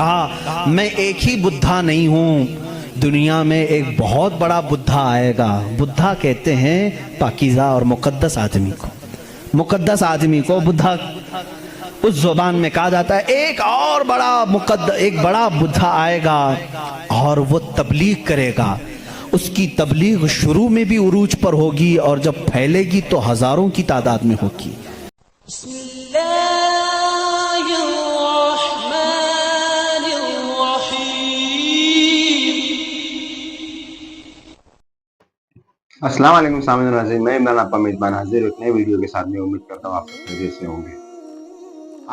کہا میں ایک ہی بدھا نہیں ہوں، دنیا میں ایک بہت بڑا بدھا آئے گا۔ بدھا کہتے ہیں پاکیزہ اور مقدس آدمی کو، مقدس آدمی کو بدھا اس زبان میں کہا جاتا ہے۔ ایک اور بڑا بدھا آئے گا اور وہ تبلیغ کرے گا، اس کی تبلیغ شروع میں بھی عروج پر ہوگی اور جب پھیلے گی تو ہزاروں کی تعداد میں ہوگی۔ بسم اللہ الرحمن الرحیم۔ السلام علیکم سامعین ناظرین، میں عمران آپ کا میزبان حاضر ایک نئے ویڈیو کے ساتھ میں امید کرتا ہوں آپ سب خیریت سے ہوں گے۔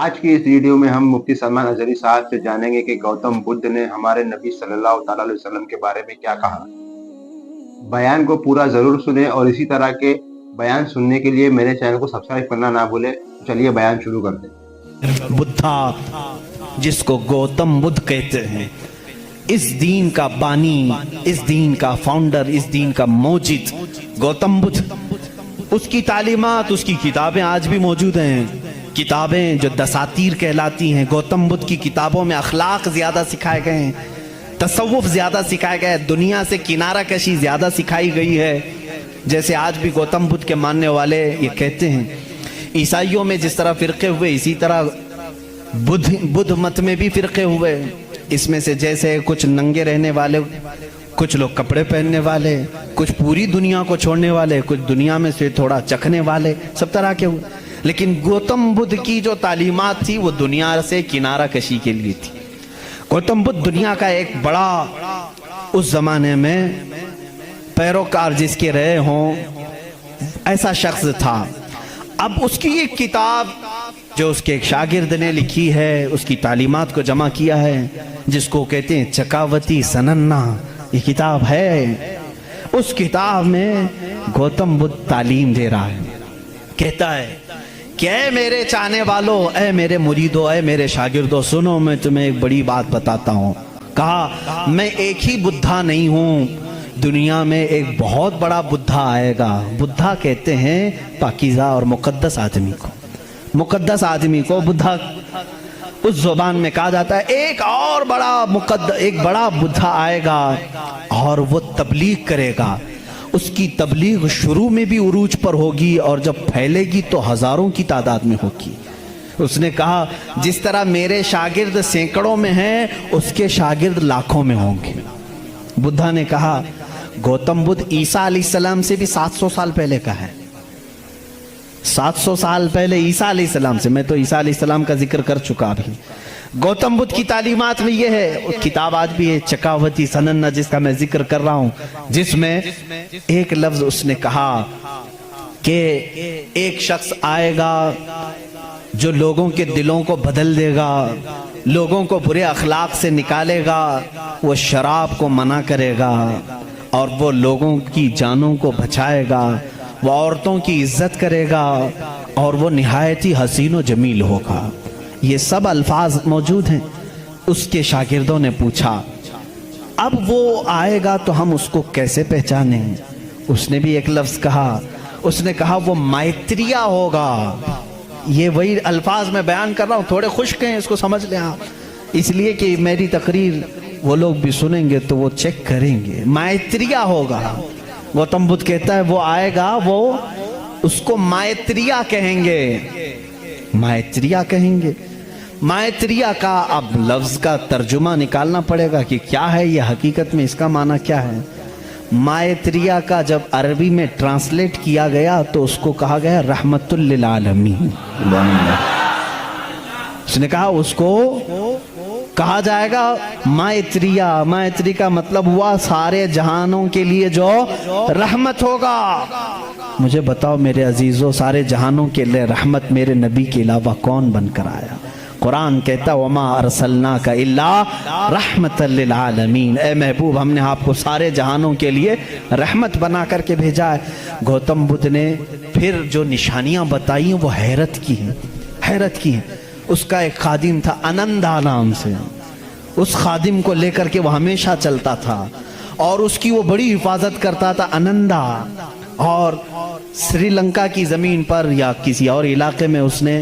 آج کی اس ویڈیو میں ہم مفتی سلمان اظہری صاحب سے جانیں گے کہ گوتم بدھ نے ہمارے نبی صلی اللہ تعالیٰ علیہ وسلم کے بارے میں کیا کہا۔ بیان کو پورا ضرور سنیں اور اسی طرح کے بیان سننے کے لیے میرے چینل کو سبسکرائب کرنا نہ بھولیں۔ چلیے بیان شروع کرتے ہیں۔ بدھا جس کو گوتم بدھ کہتے ہیں، اس دین کا بانی، اس دین کا فاؤنڈر، اس دین کا موجد گوتم بدھ، اس کی تعلیمات، اس کی کتابیں آج بھی موجود ہیں۔ کتابیں جو دساتیر کہلاتی ہیں، گوتم بدھ کی کتابوں میں اخلاق زیادہ سکھائے گئے ہیں، تصوف زیادہ سکھائے گئے، دنیا سے کنارہ کشی زیادہ سکھائی گئی ہے۔ جیسے آج بھی گوتم بدھ کے ماننے والے یہ کہتے ہیں، عیسائیوں میں جس طرح فرقے ہوئے اسی طرح بدھ مت میں بھی فرقے ہوئے۔ اس میں سے جیسے کچھ ننگے رہنے والے، کچھ لوگ کپڑے پہننے والے، کچھ پوری دنیا کو چھوڑنے والے، کچھ دنیا میں سے تھوڑا چکھنے والے، سب طرح کے ہوئے۔ لیکن گوتم بدھ کی جو تعلیمات تھی وہ دنیا سے کنارہ کشی کے لیے تھی۔ گوتم بدھ دنیا کا ایک بڑا اس زمانے میں پیروکار جس کے رہے ہوں ایسا شخص تھا۔ اب اس کی ایک کتاب جو اس کے ایک شاگرد نے لکھی ہے، اس کی تعلیمات کو جمع کیا ہے، جس کو کہتے ہیں چکاوتی سننا، یہ کتاب ہے۔ اس کتاب میں گوتم بدھ تعلیم دے رہا ہے، کہتا ہے کہ اے میرے چاہنے والوں، اے میرے مریدوں، اے میرے شاگردوں، سنو میں تمہیں ایک بڑی بات بتاتا ہوں۔ کہا میں ایک ہی بدھا نہیں ہوں، دنیا میں ایک بہت بڑا بدھا آئے گا۔ بدھا کہتے ہیں پاکیزہ اور مقدس آدمی کو، مقدس آدمی کو بدھا اس زبان میں کہا جاتا ہے۔ ایک اور بڑا بدھا آئے گا اور وہ تبلیغ کرے گا، اس کی تبلیغ شروع میں بھی عروج پر ہوگی اور جب پھیلے گی تو ہزاروں کی تعداد میں ہوگی۔ اس نے کہا جس طرح میرے شاگرد سینکڑوں میں ہیں، اس کے شاگرد لاکھوں میں ہوں گے۔ بدھا نے کہا گوتم بدھ عیسیٰ علیہ السلام سے بھی 700 سال پہلے کا ہے، 700 سال پہلے عیسیٰ علیہ السلام سے۔ میں تو عیسیٰ علیہ السلام کا ذکر کر چکا ابھی۔ گوتم بدھ کی تعلیمات میں یہ ہے، کتاب آج بھی ہے چکاوتی سننا جس کا میں ذکر کر رہا ہوں، جس میں ایک لفظ اس نے کہا کہ ایک شخص آئے گا جو لوگوں کے دلوں کو بدل دے گا، لوگوں کو برے اخلاق سے نکالے گا، وہ شراب کو منع کرے گا اور وہ لوگوں کی جانوں کو بچائے گا، وہ عورتوں کی عزت کرے گا اور وہ نہایت ہی حسین و جمیل ہوگا۔ یہ سب الفاظ موجود ہیں۔ اس کے شاگردوں نے پوچھا اب وہ آئے گا تو ہم اس کو کیسے پہچانیں؟ اس نے بھی ایک لفظ کہا، اس نے کہا وہ مائتریہ ہوگا۔ یہ وہی الفاظ میں بیان کر رہا ہوں، تھوڑے خشک ہیں، اس کو سمجھ لیں آپ، اس لیے کہ میری تقریر وہ لوگ بھی سنیں گے تو وہ چیک کریں گے۔ مائتریہ ہوگا۔ گوتم بدھ کہتا ہے وہ آئے گا، وہ اس کو مائتریہ کہیں گے، مائتریہ کہیں گے۔ مائتریہ کا اب لفظ کا ترجمہ نکالنا پڑے گا کہ کیا ہے یہ، حقیقت میں اس کا معنی کیا ہے۔ مائتریہ کا جب عربی میں ٹرانسلیٹ کیا گیا تو اس کو کہا گیا رحمت للعالمین۔ اس نے کہا اس کو کہا جائے گا مائتریہ۔ مائتری کا مطلب ہوا سارے جہانوں کے لیے جو رحمت ہوگا۔ مجھے بتاؤ میرے عزیزوں، سارے جہانوں کے لیے رحمت میرے نبی کے علاوہ کون بن کر آیا؟ قرآن کہتا وما ارسلناک الا رحمت للعالمین، اے محبوب ہم نے آپ کو سارے جہانوں کے لیے رحمت بنا کر کے بھیجا ہے۔ گوتم بدھ نے پھر جو نشانیاں بتائی ہیں وہ حیرت کی ہیں، حیرت کی ہیں۔ اس کا ایک خادم تھا انندا نام سے، اس خادم کو لے کر کے وہ ہمیشہ چلتا تھا اور اس کی وہ بڑی حفاظت کرتا تھا انندا۔ اور سری لنکا کی زمین پر یا کسی اور علاقے میں اس نے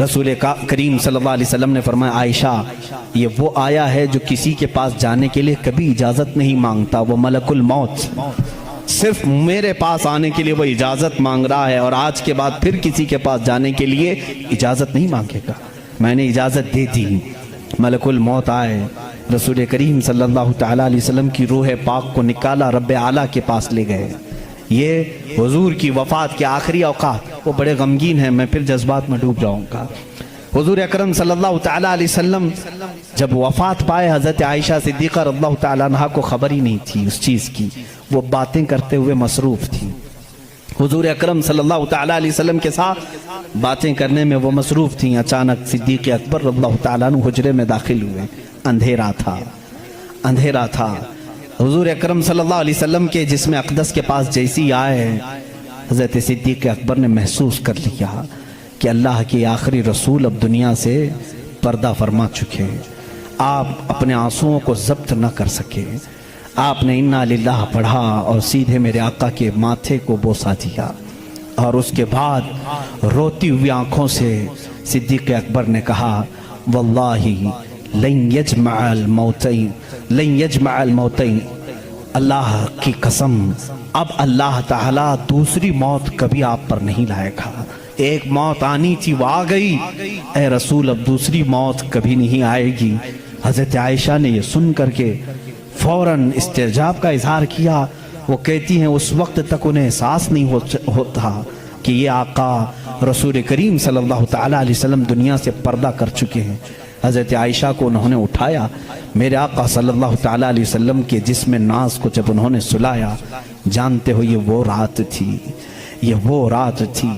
رسول کریم صلی اللہ علیہ وسلم نے فرمایا عائشہ یہ وہ آیا ہے جو کسی کے پاس جانے کے لیے کبھی اجازت نہیں مانگتا، وہ ملک الموت صرف میرے پاس آنے کے لیے وہ اجازت مانگ رہا ہے، اور آج کے بعد پھر کسی کے پاس جانے کے لیے اجازت نہیں مانگے گا۔ میں نے اجازت دے دی، ملک الموت آئے، رسول کریم صلی اللہ تعالیٰ علیہ وسلم کی روح پاک کو نکالا، رب اعلیٰ کے پاس لے گئے۔ یہ حضور کی وفات کے آخری اوقات، وہ بڑے غمگین ہیں، میں پھر جذبات میں ڈوب جاؤں گا۔ حضور اکرم صلی اللہ تعالیٰ علیہ وسلم جب وفات پائے، حضرت عائشہ صدیقہ رضی اللہ تعالیٰ عنہ کو خبر ہی نہیں تھی اس چیز کی، وہ باتیں کرتے ہوئے مصروف تھی۔ حضور اکرم صلی اللہ تعالیٰ علیہ وسلم کے ساتھ باتیں کرنے میں وہ مصروف تھیں۔ اچانک صدیق اکبر رضی اللہ تعالیٰ عنہ حجرے میں داخل ہوئے، اندھیرا تھا۔ حضور اکرم صلی اللہ علیہ وسلم کے جسم اقدس کے پاس جیسی آئے، حضرت صدیق اکبر نے محسوس کر لیا کہ اللہ کے آخری رسول اب دنیا سے پردہ فرما چکے۔ آپ اپنے آنسوؤں کو ضبط نہ کر سکے، آپ نے انا للہ پڑھا اور سیدھے میرے آقا کے ماتھے کو بوسہ دیا، اور اس کے بعد روتی ہوئی آنکھوں سے صدیق اکبر نے کہا واللہ لن یجمع الموتین، اللہ کی قسم اب اللہ تعالیٰ دوسری موت کبھی آپ پر نہیں لائے گا۔ ایک موت آنی تھی وہ آ گئی، اے رسول اب دوسری موت کبھی نہیں آئے گی۔ حضرت عائشہ نے یہ سن کر کے فوراً استعجاب کا اظہار کیا۔ وہ کہتی ہیں اس وقت تک انہیں احساس نہیں ہوتا کہ یہ آقا رسول کریم صلی اللہ تعالیٰ علیہ وسلم دنیا سے پردہ کر چکے ہیں۔ حضرت عائشہ کو انہوں نے اٹھایا، میرے آقا صلی اللہ تعالیٰ علیہ وسلم کے جسم ناز کو جب انہوں نے سلایا، جانتے ہو یہ وہ رات تھی۔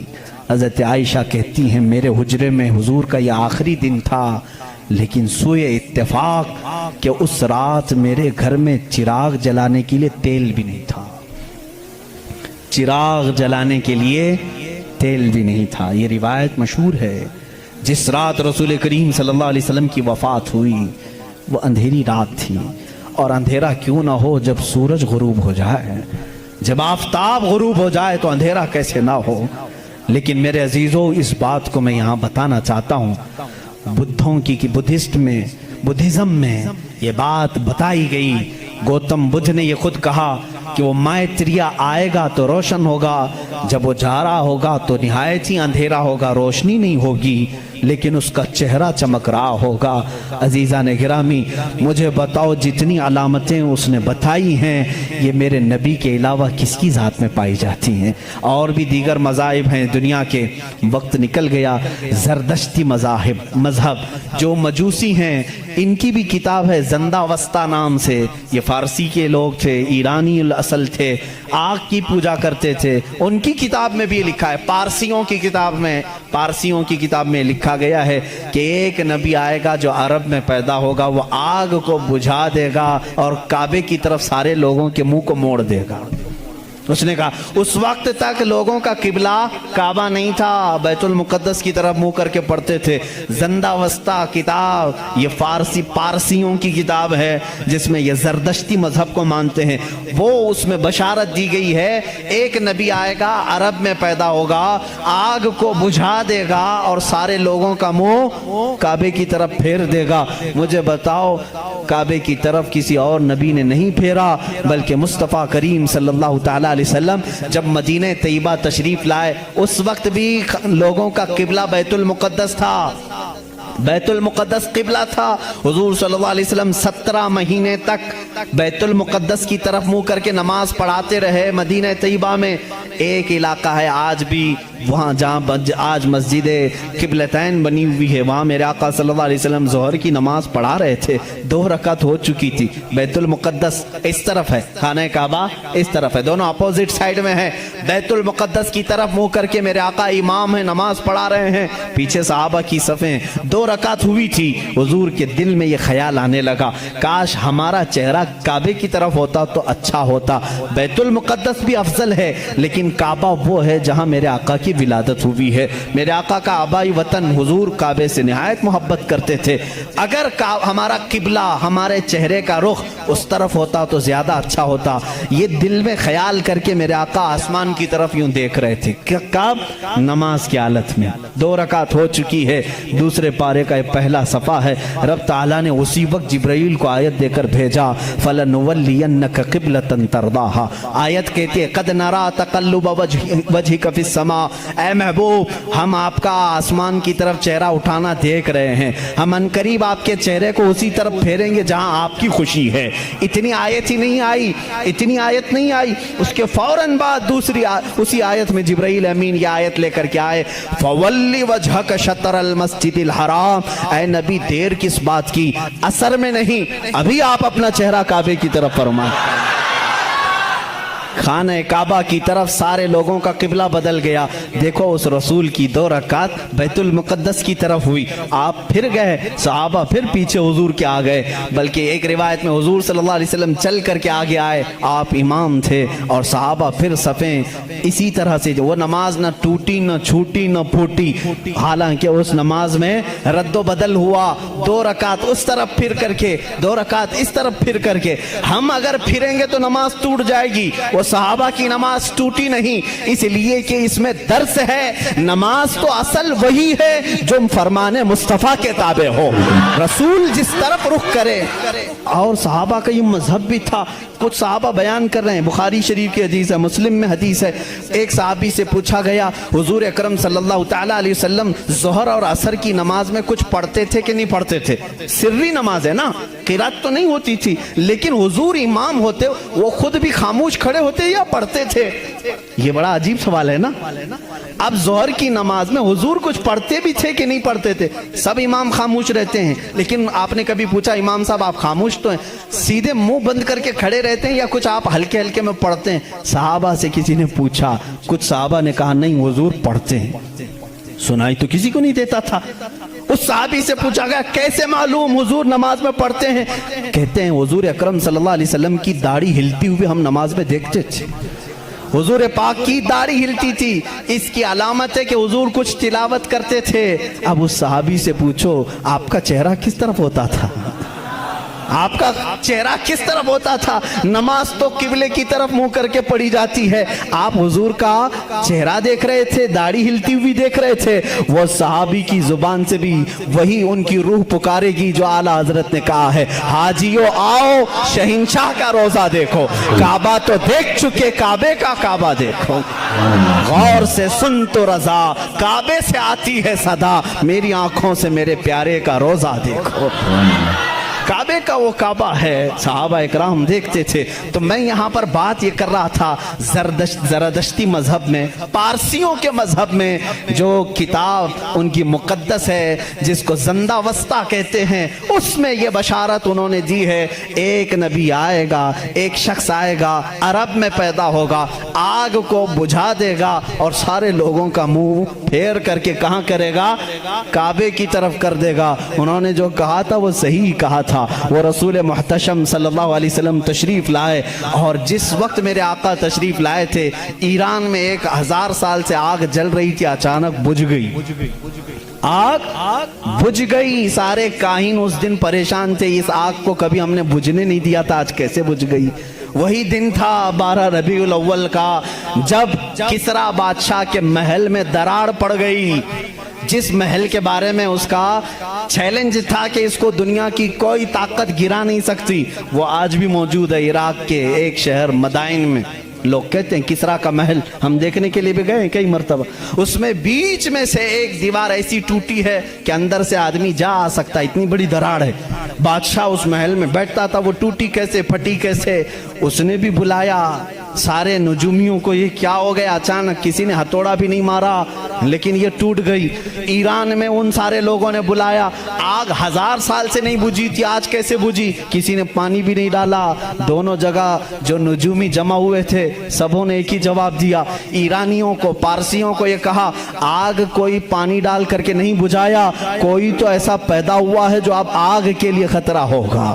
حضرت عائشہ کہتی ہیں میرے حجرے میں حضور کا یہ آخری دن تھا، لیکن سوئے اتفاق کہ اس رات میرے گھر میں چراغ جلانے کے لیے تیل بھی نہیں تھا، چراغ جلانے کے لیے تیل بھی نہیں تھا۔ یہ روایت مشہور ہے۔ جس رات رسول کریم صلی اللہ علیہ وسلم کی وفات ہوئی وہ اندھیری رات تھی، اور اندھیرا کیوں نہ ہو جب سورج غروب ہو جائے، جب آفتاب غروب ہو جائے تو اندھیرا کیسے نہ ہو۔ لیکن میرے عزیزوں اس بات کو میں یہاں بتانا چاہتا ہوں، بدھزم میں یہ بات بتائی گئی۔ گوتم بدھ نے یہ خود کہا کہ وہ مائتریہ آئے گا تو روشن ہوگا، جب وہ جا رہا ہوگا تو نہایت ہی اندھیرا ہوگا، روشنی نہیں ہوگی، لیکن اس کا چہرہ چمک رہا ہوگا۔ عزیزان گرامی مجھے بتاؤ جتنی علامتیں اس نے بتائی ہیں یہ میرے نبی کے علاوہ کس کی ذات میں پائی جاتی ہیں؟ اور بھی دیگر مذاہب ہیں دنیا کے، وقت نکل گیا۔ زردشتی مذہب جو مجوسی ہیں ان کی بھی کتاب ہے زندہ وسطہ نام سے، یہ فارسی کے لوگ تھے، ایرانی الاصل تھے، آگ کی پوجا کرتے تھے، ان کی کتاب میں بھی لکھا ہے، پارسیوں کی کتاب میں لکھا گیا ہے کہ ایک نبی آئے گا جو عرب میں پیدا ہوگا، وہ آگ کو بجھا دے گا اور کعبے کی طرف سارے لوگوں کے منہ کو موڑ دے گا۔ اس نے کہا اس وقت تک لوگوں کا قبلہ کعبہ نہیں تھا، بیت المقدس کی طرف منہ کر کے پڑھتے تھے۔ زندہ وسطہ کتاب یہ پارسیوں کی کتاب ہے جس میں یہ زردشتی مذہب کو مانتے ہیں، وہ اس میں بشارت دی گئی ہے ایک نبی آئے گا، عرب میں پیدا ہوگا، آگ کو بجھا دے گا اور سارے لوگوں کا منہ کعبے کی طرف پھیر دے گا۔ مجھے بتاؤ کعبے کی طرف کسی اور نبی نے نہیں پھیرا، بلکہ مصطفیٰ کریم صلی اللہ تعالیٰ علیہ وسلم جب مدینہ طیبہ تشریف لائے اس وقت بھی لوگوں کا قبلہ بیت المقدس تھا، بیت المقدس قبلہ تھا۔ حضور صلی اللہ علیہ وسلم 17 مہینے تک بیت المقدس کی طرف منہ کر کے نماز پڑھاتے رہے۔ مدینہ طیبہ میں ایک علاقہ ہے آج بھی، وہاں جہاں آج مسجد قبلتین بنی ہوئی ہے، وہاں میرے آقا صلی اللہ علیہ وسلم ظہر کی نماز پڑھا رہے تھے، 2 رکعت ہو چکی تھی۔ بیت المقدس اس طرف ہے، خانہ کعبہ اس طرف ہے، دونوں اپوزٹ سائیڈ میں ہیں۔ بیت المقدس کی طرف منہ کر کے میرے آقا امام ہیں، نماز پڑھا رہے ہیں، پیچھے صحابہ کی صفیں، 2 رکعت ہوئی تھی۔ حضور کے دل میں یہ خیال آنے لگا کاش ہمارا چہرہ کعبے کی طرف ہوتا تو اچھا ہوتا۔ بیت المقدس بھی افضل ہے، لیکن کعبہ وہ ہے جہاں میرے آقا کی کی ولادت ہوئی ہے۔ میرے آقا کا آبائی وطن حضور کعبے سے نہایت محبت کرتے تھے۔ اگر ہمارا قبلہ ہمارے چہرے کا رخ اس طرف ہوتا تو زیادہ اچھا ہوتا۔ یہ دل میں خیال کر کے میرے آقا آسمان کی طرف یوں دیکھ رہے تھے، کب؟ نماز کی حالت میں۔ 2 رکعت ہو چکی ہے، دوسرے پارے کا پہلا صفحہ ہے۔ رب تعالیٰ نے اسی وقت جبرائیل کو آیت دے کر بھیجا، فَلَنُوَلِّيَنَّكَ قِبْلَةً تَرْضَاهَا۔ آیت کہتے ہیں قَدْ نَرَى تَقَلُّبَ وَجْهِكَ فِي السَّمَاءِ، اے محبوب ہم آپ کا آسمان کی طرف چہرہ اٹھانا دیکھ رہے ہیں، ہم انقریب آپ کے چہرے کو اسی طرف پھیریں گے جہاں آپ کی خوشی ہے۔ اتنی آیت ہی نہیں آئی، اتنی آیت نہیں آئی، اس کے فوراً بعد دوسری اسی آیت میں جبرائیل امین یہ آیت لے کر کے آئے، فَوَلِّ وَجْهَكَ شَطْرَ الْمَسْجِدِ الْحَرَامِ۔ اے نبی دیر کس بات کی، اثر میں نہیں، ابھی آپ اپنا چہرہ کعبے کی طرف فرمائیں۔ خانہ کعبہ کی طرف سارے لوگوں کا قبلہ بدل گیا۔ دیکھو اس رسول کی 2 رکعت بیت المقدس کی طرف ہوئی، آپ پھر گئے، صحابہ پھر پیچھے حضور کے آ گئے، بلکہ ایک روایت میں حضور صلی اللہ علیہ وسلم چل کر کے آگے آئے، آپ امام تھے اور صحابہ پھر صفیں اسی طرح سے۔ وہ نماز نہ ٹوٹی نہ چھوٹی نہ پھوٹی، حالانکہ اس نماز میں رد و بدل ہوا، 2 رکعت اس طرف پھر کر کے، 2 رکعت اس طرف پھر کر کے۔ ہم اگر پھریں گے تو نماز ٹوٹ جائے گی، وہ صحابہ کی نماز ٹوٹی نہیں، اس لیے کہ اس میں درس ہے۔ نماز تو اصل وہی ہے جو فرمان مصطفیٰ کے تابع ہو، رسول جس طرف رخ کرے۔ اور صحابہ کا یہ مذہب بھی تھا۔ کچھ صحابہ بیان کر رہے ہیں، بخاری شریف کی حدیث ہے، مسلم میں حدیث ہے، ایک صحابی سے پوچھا گیا حضور اکرم صلی اللہ تعالیٰ علیہ وسلم ظہر اور عصر کی نماز میں کچھ پڑھتے تھے کہ نہیں پڑھتے تھے؟ سری نماز ہے نا، قرات تو نہیں ہوتی تھی، لیکن حضور امام ہوتے، وہ خود بھی خاموش کھڑے ہوتے یا پڑھتے تھے؟ یہ بڑا عجیب سوال ہے نا۔ اب ظہر کی نماز میں حضور کچھ پڑھتے بھی تھے کہ نہیں پڑھتے تھے؟ سب امام خاموش رہتے ہیں، لیکن آپ نے کبھی پوچھا امام صاحب آپ خاموش تو ہیں، سیدھے منہ بند کر کے کھڑے رہتے ہیں یا کچھ آپ ہلکے ہلکے میں پڑھتے ہیں؟ صحابہ سے کسی نے پوچھا، کچھ صحابہ نے کہا نہیں حضور پڑھتے ہیں، سنائی تو کسی کو نہیں دیتا تھا۔ اس صحابی سے پوچھا گیا کیسے معلوم حضور نماز میں پڑھتے ہیں؟ کہتے ہیں حضور اکرم صلی اللہ علیہ وسلم کی داڑھی ہلتی ہوئی ہم نماز میں دیکھتے تھے، حضور پاک کی داڑھی ہلتی تھی، اس کی علامت ہے کہ حضور کچھ تلاوت کرتے تھے۔ اب اس صحابی سے پوچھو آپ کا چہرہ کس طرف ہوتا تھا؟ آپ کا چہرہ کس طرف ہوتا تھا؟ نماز تو قبلے کی طرف منہ کر کے پڑھی جاتی ہے، آپ حضور کا چہرہ دیکھ رہے تھے، داڑھی ہلتی ہوئی دیکھ رہے تھے۔ وہ صحابی کی زبان سے بھی وہی ان کی روح پکارے گی جو اعلیٰ حضرت نے کہا ہے، حاجیو آؤ شہنشاہ کا روزہ دیکھو، کعبہ تو دیکھ چکے، کعبے کا کعبہ دیکھو، غور سے سن تو رضا، کعبے سے آتی ہے صدا، میری آنکھوں سے میرے پیارے کا روزہ دیکھو۔ کعبے کا وہ کعبہ ہے، صحابہ اکرام دیکھتے تھے۔ تو میں یہاں پر بات یہ کر رہا تھا، زرتشتی مذہب میں، پارسیوں کے مذہب میں جو کتاب ان کی مقدس ہے جس کو زندہ وسطہ کہتے ہیں، اس میں یہ بشارت انہوں نے دی ہے، ایک نبی آئے گا، ایک شخص آئے گا، عرب میں پیدا ہوگا، آگ کو بجھا دے گا اور سارے لوگوں کا منہ پھیر کر کے کہاں کرے گا؟ کعبے کی طرف کر دے گا۔ انہوں نے جو کہا تھا وہ صحیح کہا تھا۔ وہ رسول محتشم صلی اللہ علیہ وسلم تشریف لائے، اور جس وقت میرے آقا تشریف لائے تھے ایران میں 1000 سال سے آگ جل رہی تھی، اچانک بجھ گئی، آگ بجھ گئی۔ سارے کاہن اس دن پریشان تھے، اس آگ کو کبھی ہم نے بجھنے نہیں دیا تھا، آج کیسے بجھ گئی؟ وہی دن تھا 12 ربیع الاول کا، جب کسریٰ بادشاہ کے محل میں دراڑ پڑ گئی، جس محل کے بارے میں اس کا چیلنج تھا کہ اس کو دنیا کی کوئی طاقت گرا نہیں سکتی، وہ آج بھی موجود ہے عراق کے ایک شہر مدائن میں۔ لوگ کہتے ہیں کسریٰ کا محل، ہم دیکھنے کے لیے بھی گئے کئی مرتبہ، اس میں بیچ میں سے ایک دیوار ایسی ٹوٹی ہے کہ اندر سے آدمی جا آ سکتا، اتنی بڑی دراڑ ہے۔ بادشاہ اس محل میں بیٹھتا تھا، وہ ٹوٹی کیسے، پھٹی کیسے؟ اس نے بھی بلایا سارے نجومیوں کو، یہ کیا ہو گیا؟ اچانک کسی نے ہتھوڑا بھی نہیں مارا لیکن یہ ٹوٹ گئی۔ ایران میں ان سارے لوگوں نے بلایا، آگ 1000 سال سے نہیں بجھی تھی، آج کیسے بجھی؟ کسی نے پانی بھی نہیں ڈالا۔ دونوں جگہ جو نجومی جمع ہوئے تھے سبوں نے ایک ہی جواب دیا، ایرانیوں کو، پارسیوں کو یہ کہا آگ کوئی پانی ڈال کر کے نہیں بجھایا، کوئی تو ایسا پیدا ہوا ہے جو اب آگ کے لیے خطرہ ہوگا،